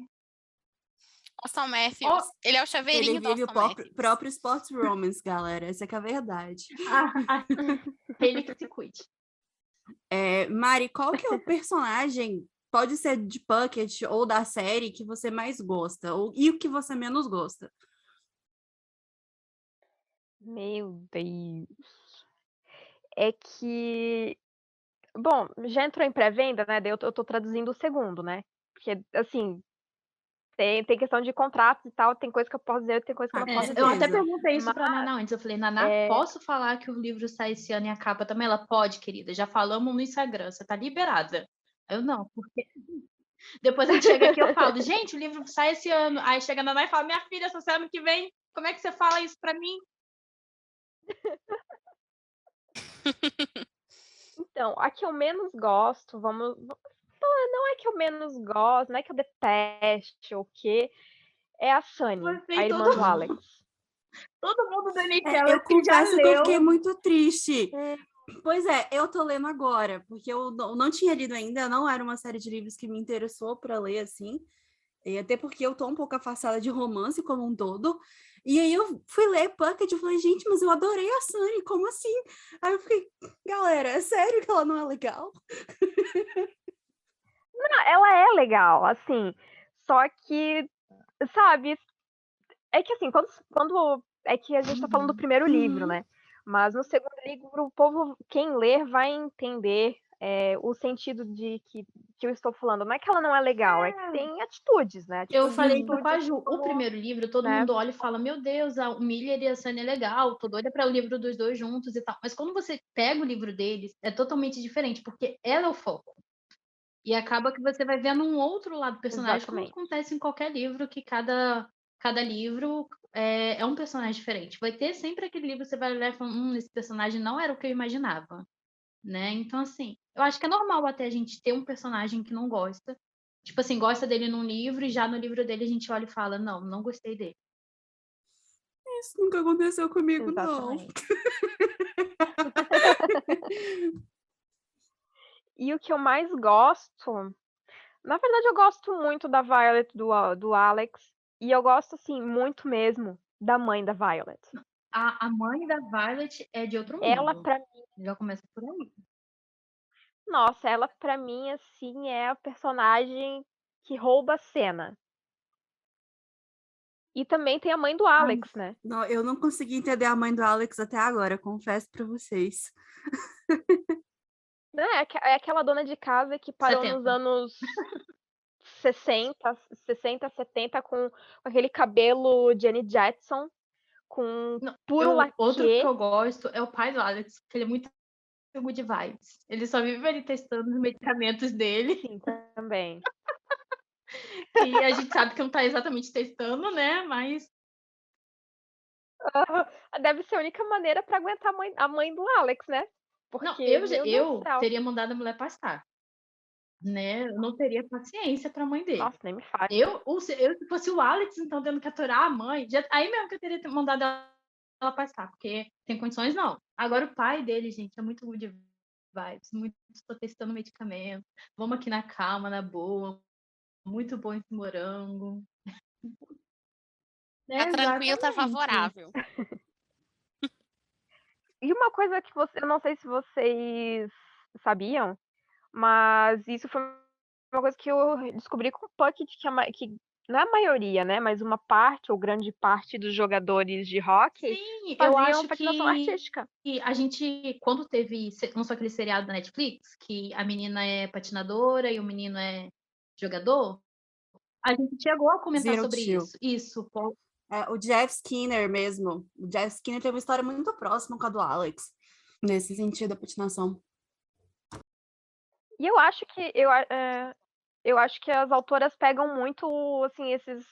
Austin Matthews. Ele é o Ele chaveirinho do vive o Austin Matthews. próprio sports romance, galera. Essa que é a verdade. Ele que se cuide. Mari, qual que é o personagem, pode ser de Puckett ou da série, que você mais gosta? E o que você menos gosta? Meu Deus. É que. Bom, já entrou em pré-venda, né? Daí eu tô traduzindo o segundo, né? Porque, assim, tem questão de contratos e tal, tem coisa que eu posso dizer, tem coisa que eu não Com posso Eu dizer. até certeza. perguntei isso Mas, pra Naná antes. Eu falei, Naná, posso falar que o livro sai esse ano e a capa também? Ela pode, querida. Já falamos no Instagram, você tá liberada. Eu não, porque depois a gente chega aqui e eu falo, gente, o livro sai esse ano. Aí chega a Naná e fala, minha filha, só sai ano que vem. Como é que você fala isso pra mim? Então, a que eu menos gosto, não é que eu menos gosto, não é que eu deteste ou o quê, é a Sunny, Você a e irmã todo, do Alex. todo mundo da Nutella Eu que já confesso que eu fiquei leu. muito triste. Hum. Pois é, eu tô lendo agora, porque eu não tinha lido ainda, não era uma série de livros que me interessou para ler assim, e até porque eu tô um pouco afastada de romance como um todo. E aí eu fui ler Puckett e falei, gente, mas eu adorei a Sunny, como assim? Aí eu fiquei, galera, é sério que ela não é legal? Não, ela é legal, assim, só que, sabe, é que assim, quando é que a gente tá falando do primeiro livro, né? Mas no segundo livro, o povo, quem ler, vai entender o sentido de que eu estou falando. Não é que ela não é legal, é que tem atitudes, né? Eu Atitudes falei isso com a atitudes, Ju. O primeiro livro, todo né? mundo olha e fala: Meu Deus, a Miller e a Sunny é legal, tô doida para o livro dos dois juntos e tal. Mas quando você pega o livro deles, é totalmente diferente, porque ela é o foco. E acaba que você vai vendo um outro lado do personagem, como Exatamente. acontece em qualquer livro, que cada livro é um personagem diferente. Vai ter sempre aquele livro que você vai ler e falar: esse personagem não era o que eu imaginava. Né? Então, assim, eu acho que é normal até a gente ter um personagem que não gosta. Tipo assim, gosta dele num livro e já no livro dele a gente olha e fala, não gostei dele. Isso nunca aconteceu comigo, não. Exatamente. E o que eu mais gosto, na verdade eu gosto muito da Violet, do Alex, e eu gosto, assim, muito mesmo da mãe da Violet. A mãe da Violet é de outro mundo. Ela, pra mim, Já começa por aí. nossa, ela pra mim, assim, é a personagem que rouba a cena. E também tem a mãe do Alex, né? Não, eu não consegui entender a mãe do Alex até agora, confesso pra vocês. Não, é aquela dona de casa que parou 70. nos anos 60, 70, com aquele cabelo Janet Jackson, com Não, puro outro que laque. eu gosto é o pai do Alex, que ele é muito good vibes. Ele só vive ali testando os medicamentos dele. Sim, também. E a gente sabe que não tá exatamente testando, né? Mas Deve ser a única maneira pra aguentar a mãe do Alex, né? Porque, não, meu Deus do eu céu. teria mandado a mulher passar. Né? Eu não teria paciência pra mãe dele. Nossa, nem me fale. Se fosse o Alex, então, tendo que aturar a mãe, aí mesmo que eu teria mandado ela passar, porque tem condições, não. Agora o pai dele, gente, é muito good vibes, muito estou testando medicamento, vamos aqui na calma, na boa, muito bom esse morango. Tá tranquilo, tá Exatamente. favorável. E uma coisa que eu não sei se vocês sabiam, mas isso foi uma coisa que eu descobri com o Puckett, que não é a maioria, né? Mas uma parte, ou grande parte dos jogadores de hóquei Sim, eu faziam acho patinação que artística. a gente, quando lançou aquele seriado da Netflix, que a menina é patinadora e o menino é jogador, a gente chegou a comentar Zero sobre Two. isso. Isso, pô. O Jeff Skinner mesmo. O Jeff Skinner tem uma história muito próxima com a do Alex, nesse sentido da patinação. E eu acho que as autoras pegam muito, assim, esses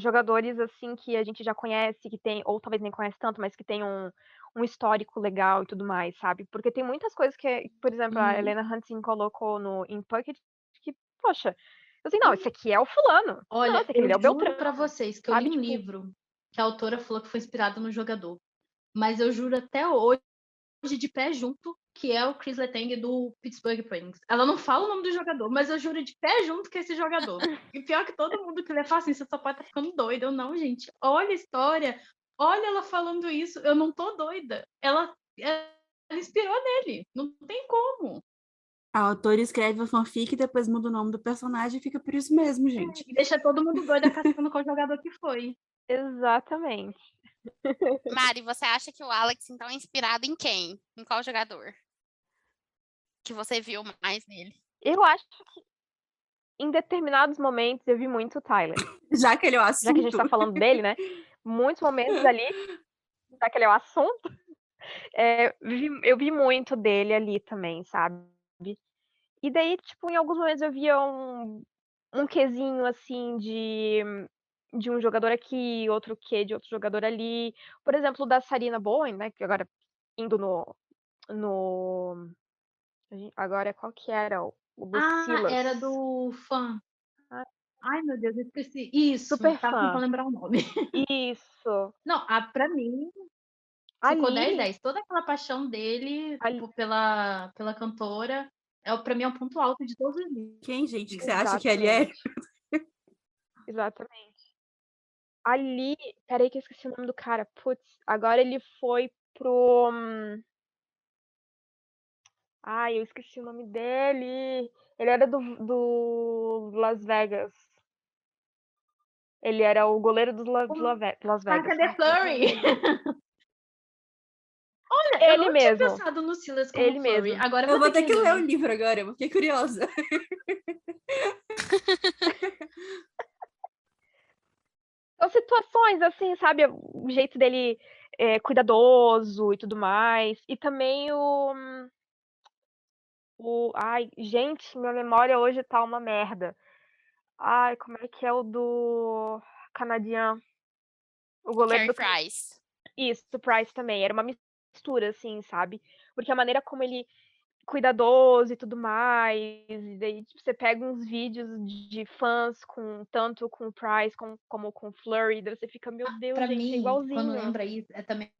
jogadores, assim, que a gente já conhece, que tem, ou talvez nem conhece tanto, mas que tem um histórico legal e tudo mais, sabe? Porque tem muitas coisas que, por exemplo, a Uhum. Helena Hansen colocou em Puckett, que, poxa, eu assim, não, esse aqui é o fulano. Não, Olha, esse aqui eu ele é o juro Beltrano. pra vocês que eu sabe? li um Tipo, livro que a autora falou que foi inspirado no jogador. Mas eu juro até hoje, de pé junto, que é o Chris Letang do Pittsburgh Penguins. Ela não fala o nome do jogador, mas eu juro de pé junto que é esse jogador. E pior que todo mundo que lê fala assim, você só pode estar ficando doida. Eu não, gente. Olha a história. Olha ela falando isso. Eu não tô doida. Ela inspirou nele. Não tem como. A autora escreve a fanfic e depois muda o nome do personagem e fica por isso mesmo, gente. E deixa todo mundo doido caçando qual jogador que foi. exatamente. Mari, você acha que o Alex, então, é inspirado em quem? Em qual jogador? Que você viu mais nele? Eu acho que em determinados momentos eu vi muito o Tyler. Já que ele é o Já que a gente tá assunto. falando dele, né? Muitos momentos ali, já que ele é o assunto, eu vi muito dele ali também, sabe? E daí, tipo, em alguns momentos eu via um quezinho, assim, de um jogador aqui, outro quê de outro jogador ali. Por exemplo, da Sarina Bowen, né? Que agora, indo no... Agora, qual que era? O do Silas. Era do fã. Ah, Ai, meu Deus, eu esqueci. Isso, super tava fã. tentando lembrar o nome. Isso. Não, pra mim, ficou 10, Ali, 10. Toda aquela paixão dele ali. pela cantora, pra mim é um ponto alto de todos os livros. Quem, gente, que você acha que ele é? Exatamente. Ali, peraí que eu esqueci o nome do cara. Putz, agora ele foi pro. Ai, eu esqueci o nome dele. Ele era do Las Vegas. Ele era o goleiro do Las Ah, Vegas. cadê Ai, como é que é o nome Flurry? dele? Eu Ele não tinha mesmo. pensado no Silas como Ele Flurry. mesmo. Agora Eu vou ter que ler o reler. livro agora, eu fiquei curiosa. São situações, assim, sabe? O jeito dele cuidadoso e tudo mais. E também Ai, gente, minha memória hoje tá uma merda. Ai, como é que é o do canadiano? O goleiro Carey do Price. Isso, do Price também. Era uma mistura, assim, sabe? Porque a maneira como ele cuidadoso e tudo mais. E daí tipo, você pega uns vídeos de fãs tanto com o Price como com o Flurry, daí você fica, meu Deus, Pra gente, é mim, quando igualzinho. lembra isso, também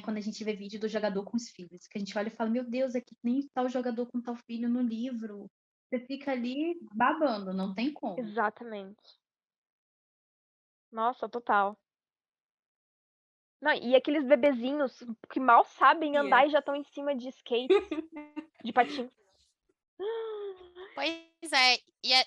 quando a gente vê vídeo do jogador com os filhos, que a gente olha e fala, meu Deus, é que nem tal jogador com tal filho no livro. Você fica ali babando, não tem como. Exatamente. Nossa, total. Não, e aqueles bebezinhos que mal sabem andar e já estão em cima de skate, de patins. Pois é,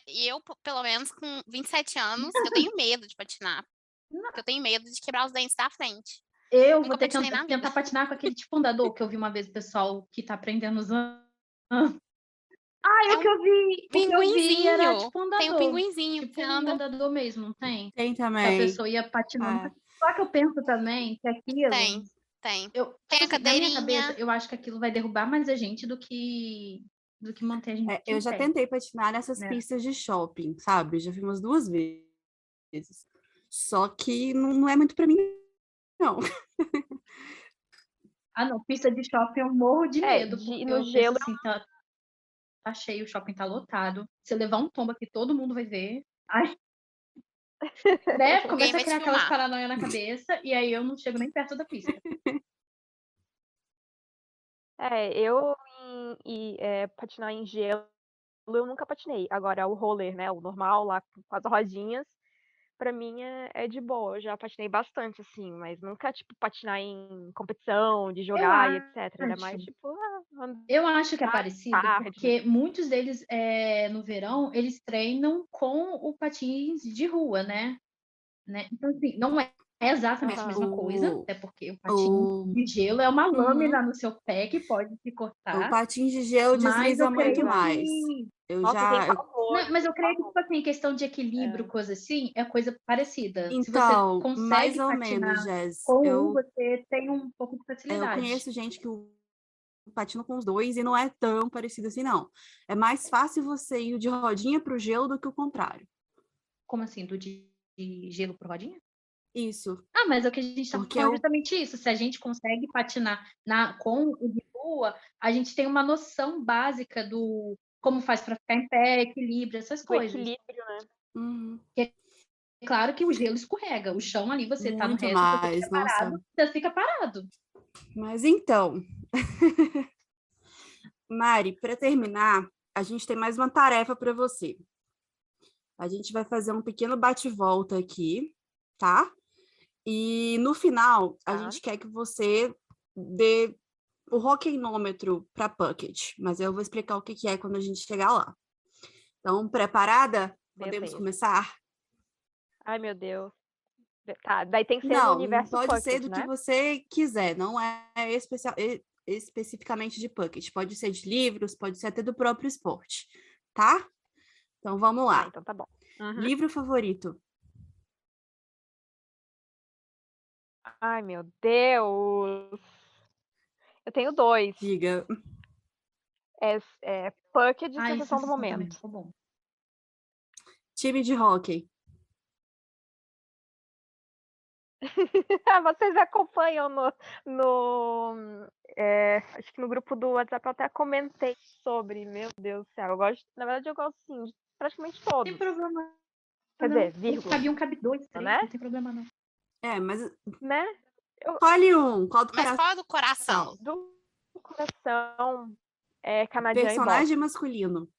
e eu, pelo menos com 27 anos, eu tenho medo de patinar. Porque eu tenho medo de quebrar os dentes da frente. Eu Nunca vou ter que patinei na vida. tentar patinar com aquele tipo andador que eu vi uma vez o pessoal que tá aprendendo usando. É O que eu vi era pinguinzinho. tipo andador. Tem um pinguinzinho que Tipo você um anda. andador mesmo, não tem? Tem Que a também. pessoa ia patinando. Ah, Só que eu penso também que aquilo. Tem. Tem. Tem a Na minha cabeça, cadeirinha. eu acho que aquilo vai derrubar mais a gente do que manter a gente eu em já pé. tentei patinar nessas né? pistas de shopping, sabe? Já vi umas 2 vezes. Só que não é muito pra mim, não. Ah, não, pista de shopping eu morro de medo, porque no eu gelo penso assim, tá cheio, o shopping tá lotado. Se eu levar um tombo aqui, todo mundo vai ver. Ai, né? Ninguém Começa a vai te criar aquelas filmar. paranoia na cabeça e aí eu não chego nem perto da pista. Eu patinar em gelo, eu nunca patinei. Agora, o roller, né, o normal lá com as rodinhas, pra mim é de boa. Eu já patinei bastante, assim, mas nunca, tipo, patinar em competição, de Eu jogar e etc. Era mais, acho. tipo, Eu acho que é andar parecido, tarde, né? porque muitos deles, no verão, eles treinam com o patins de rua, né? Então, assim, não é exatamente a Aham. mesma coisa, O, até porque o patins o, de gelo é uma uhum. lâmina no seu pé que pode se O cortar, patins de gelo mas desliza eu muito creio Exato. mais. que Eu Nossa, eu tenho já. pavor, não, mas eu tenho creio que, pavor. tipo assim, questão de equilíbrio, É. coisa assim, é coisa parecida. Se você Então, mais consegue ou patinar menos, Jess. com um, você tem um pouco de Eu facilidade. conheço gente que patina com os dois e não é tão parecido assim, não. É mais fácil você ir de rodinha pro gelo do que o contrário. Como assim, de gelo por rodinha? Isso. Ah, mas é o que a gente está Porque falando eu. justamente isso. Se a gente consegue patinar com o de rua, a gente tem uma noção básica do como faz para ficar em pé, equilíbrio, essas Do coisas. equilíbrio, né? Uhum, É claro que o gelo escorrega, o chão ali você está no muito reto, se você mais, fica parado, nossa. você fica parado. Mas então, Mari, para terminar, a gente tem mais uma tarefa para você. A gente vai fazer um pequeno bate-volta aqui, tá? E no final, a Tá. gente quer que você dê o rockinômetro para Puckett, mas eu vou explicar o que que é quando a gente chegar lá. Então, preparada? Podemos Beleza. começar? Ai, meu Deus. Tá, daí tem que ser no Não, universo pode ser Puckett, do que né? você quiser, não é especificamente de Puckett. Pode ser de livros, pode ser até do próprio esporte, tá? Então vamos Ah, lá. então tá bom. Uhum. Livro favorito? Ai, meu Deus. Eu tenho 2. Diga. É Puckett de Ai, Sensação do sensação também Momento. ficou bom. Time de hóquei. Vocês acompanham acho que no grupo do WhatsApp eu até comentei sobre. Meu Deus do céu. Na verdade, eu gosto, sim, de praticamente Não tem todos. problema Quer não. dizer, vírgula, Cabe um, cabe dois, três, né? não tem problema não. Mas Né? escolhe um. Qual do Mas coração? qual é do coração? Do coração, Canadian e Personagem Boston. masculino.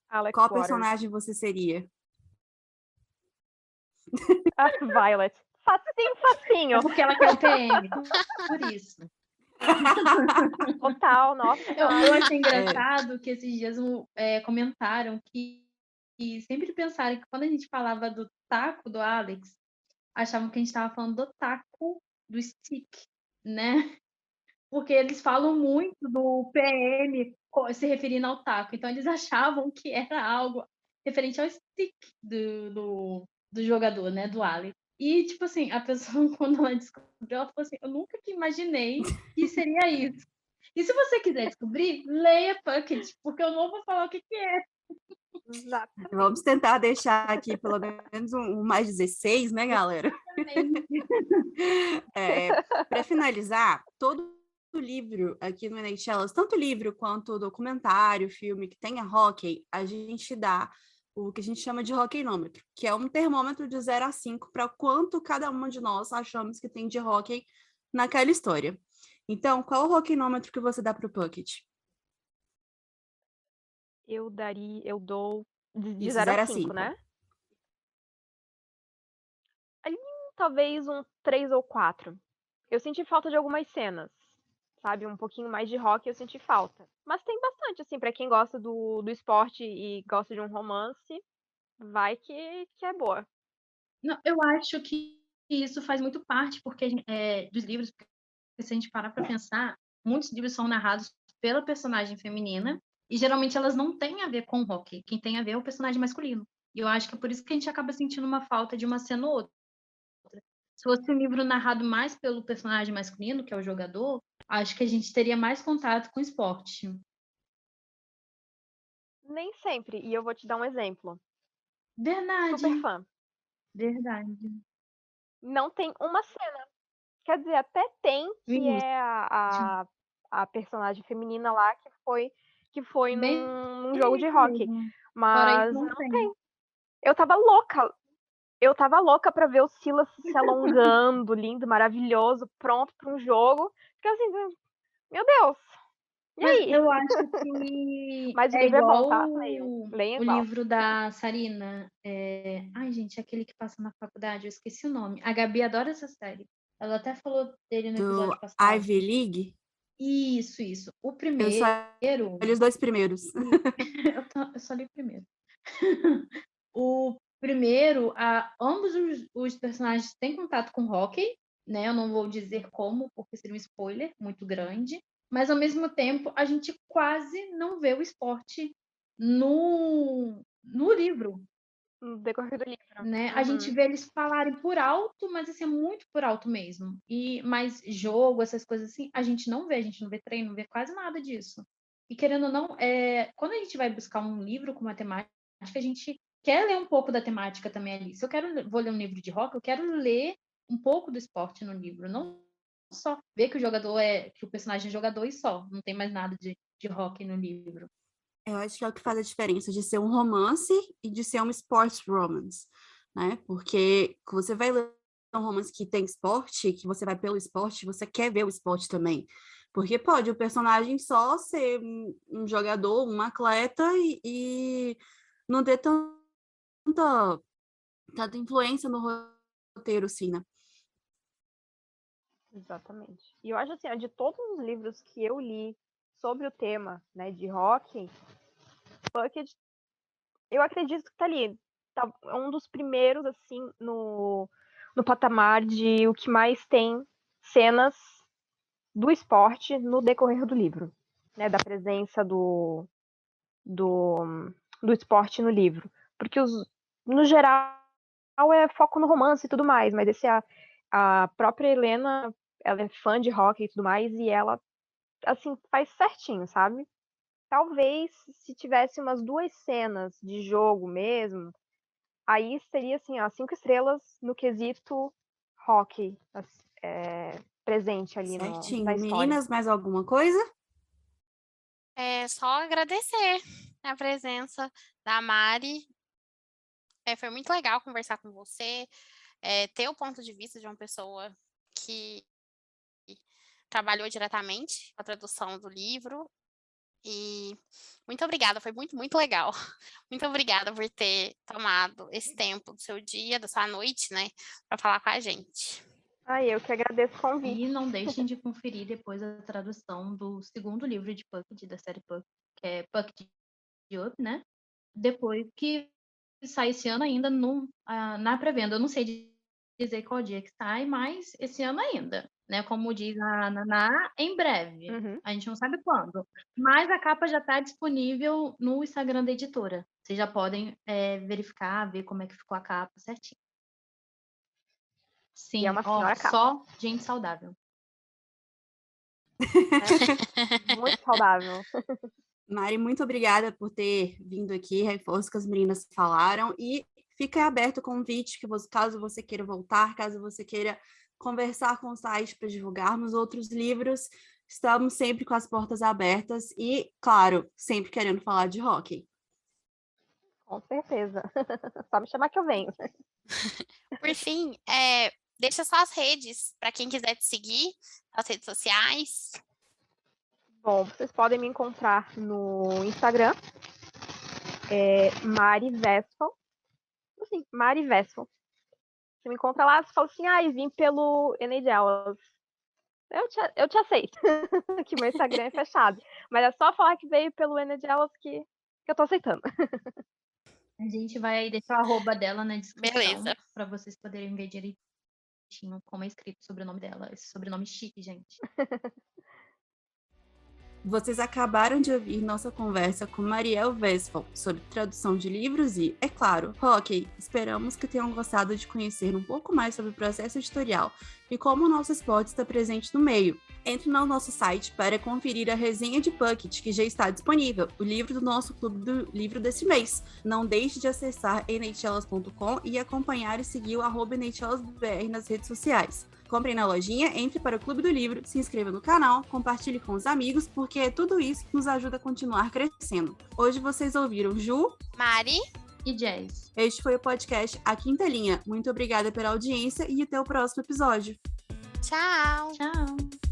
Alex Qual Waters. personagem você seria? Violet. Facinho, É facinho. porque ela quer o PM, por isso. Total, nossa Eu senhora. achei engraçado que esses dias comentaram que sempre pensaram que quando a gente falava do taco do Alex, achavam que a gente estava falando do taco do stick, né? Porque eles falam muito do PM se referindo ao taco. Então eles achavam que era algo referente ao stick do jogador, né? Do Alex. E, tipo assim, a pessoa, quando ela descobriu, ela falou assim: eu nunca que imaginei que seria isso. E se você quiser descobrir, leia Puckett, porque eu não vou falar o que é. Exatamente. Vamos tentar deixar aqui pelo menos um mais 16, né, galera? Para finalizar, todo livro aqui no NHLas, tanto livro quanto documentário, filme que tenha hóquei, a gente dá o que a gente chama de hockeinômetro, que é um termômetro de 0 a 5 para quanto cada uma de nós achamos que tem de hóquei naquela história. Então, qual o hockeinômetro que você dá para o Puckett? Eu dou de Isso, 0 a 0 a 5, 5. né? Ali, talvez um 3 ou 4. Eu senti falta de algumas cenas, sabe? Um pouquinho mais de rock eu senti falta. Mas tem bastante, assim, pra quem gosta do esporte e gosta de um romance, vai que é boa. Não, eu acho que isso faz muito parte dos livros, porque se a gente parar para pensar, muitos livros são narrados pela personagem feminina e geralmente elas não têm a ver com o hockey. Quem tem a ver é o personagem masculino. E eu acho que é por isso que a gente acaba sentindo uma falta de uma cena ou outra. Se fosse um livro narrado mais pelo personagem masculino, que é o jogador, acho que a gente teria mais contato com o esporte. Nem sempre, e eu vou te dar um exemplo. Verdade, Super fã. verdade. Não tem uma cena. Quer dizer, até tem, que Isso. é a personagem feminina lá que foi Bem num jogo de isso hockey. mesmo. Fora isso, Mas não não tem. tem. Eu tava louca. Eu tava louca pra ver o Silas se alongando, lindo, maravilhoso, pronto pra um jogo. fica assim, meu Deus! E Mas aí? eu acho que Mas o é livro é bom, igual tá? Leiam o igual. livro da Sarina. Ai, gente, aquele que passa na faculdade, eu esqueci o nome. A Gabi adora essa série. Ela até falou dele no Do episódio passado. Ivy League. Isso. O Eu só primeiro. li os 2 primeiros. Eu só li o primeiro. O primeiro, ambos os personagens têm contato com hockey, né? Eu não vou dizer como, porque seria um spoiler muito grande. Mas, ao mesmo tempo, a gente quase não vê o esporte no livro, No decorrer do livro. né? A gente vê eles falarem por alto, mas assim, é muito por alto mesmo. Mas jogo, essas coisas assim, a gente não vê treino, não vê quase nada disso. E querendo ou não, quando a gente vai buscar um livro com matemática, a gente quer ler um pouco da temática também ali. Se vou ler um livro de rock, eu quero ler um pouco do esporte no livro, não só ver que o personagem é jogador e só, não tem mais nada de rock no livro. Eu acho que é o que faz a diferença de ser um romance e de ser um sports romance, né? Porque você vai ler um romance que tem esporte, que você vai pelo esporte, você quer ver o esporte também. Porque pode o personagem só ser um jogador, um atleta e não ter tanta influência no roteiro, assim, né? Exatamente. E eu acho assim, ó, de todos os livros que eu li sobre o tema, né, de hockey, Bucket, eu acredito que tá ali. Tá, é um dos primeiros, assim, no patamar de o que mais tem cenas do esporte no decorrer do livro, né, da presença do esporte no livro. Porque, no geral, é foco no romance e tudo mais, mas a própria Helena, ela é fã de hockey e tudo mais, e ela, assim, faz certinho, sabe? Talvez, se tivesse umas 2 cenas de jogo mesmo, aí seria, assim, ó, 5 estrelas no quesito hockey, presente ali na Certinho. história. Meninas, mais alguma coisa? É só agradecer a presença da Mari. Foi muito legal conversar com você, ter o ponto de vista de uma pessoa que trabalhou diretamente com a tradução do livro. E muito obrigada, foi muito, muito legal. Muito obrigada por ter tomado esse tempo do seu dia, da sua noite, né, para falar com a gente. Eu que agradeço o convite. E não deixem de conferir depois a tradução do segundo livro de Pucked, da série Pucked, que é Pucked Up, né? Depois que sai esse ano ainda na pré-venda. Eu não sei dizer qual dia que sai, mas esse ano ainda, né? Como diz a Naná, em breve. Uhum. A gente não sabe quando. Mas a capa já está disponível no Instagram da editora. Vocês já podem verificar, ver como é que ficou a capa certinho. Sim, E é uma senhora capa. Só gente saudável. Muito saudável. Mari, muito obrigada por ter vindo aqui, reforço que as meninas falaram, e fica aberto o convite que caso você queira voltar, caso você queira conversar com o site para divulgarmos outros livros, estamos sempre com as portas abertas e, claro, sempre querendo falar de hockey. Com certeza. Só me chamar que eu venho. Por fim, deixa só as redes para quem quiser te seguir, as redes sociais. Bom, vocês podem me encontrar no Instagram, Mari Vespel. Assim, Mari Vespel. Você me encontra lá, você fala assim, vim pelo NHL. Eu te aceito, que meu Instagram é fechado. Mas é só falar que veio pelo NHL que eu tô aceitando. A gente vai deixar o arroba dela na descrição. Beleza. Para vocês poderem ver direitinho como é escrito o sobrenome dela. Esse sobrenome chique, gente. Vocês acabaram de ouvir nossa conversa com Mariel Westphal sobre tradução de livros e, é claro, hockey. Esperamos que tenham gostado de conhecer um pouco mais sobre o processo editorial e como o nosso esporte está presente no meio. Entre no nosso site para conferir a resenha de Pucked, que já está disponível, o livro do nosso clube do livro desse mês. Não deixe de acessar nhlas.com e acompanhar e seguir o @nhlasbr nas redes sociais. Compre na lojinha, entre para o Clube do Livro, se inscreva no canal, compartilhe com os amigos, porque é tudo isso que nos ajuda a continuar crescendo. Hoje vocês ouviram Ju, Mari e Jazz. Este foi o podcast A Quinta Linha. Muito obrigada pela audiência e até o próximo episódio. Tchau! Tchau!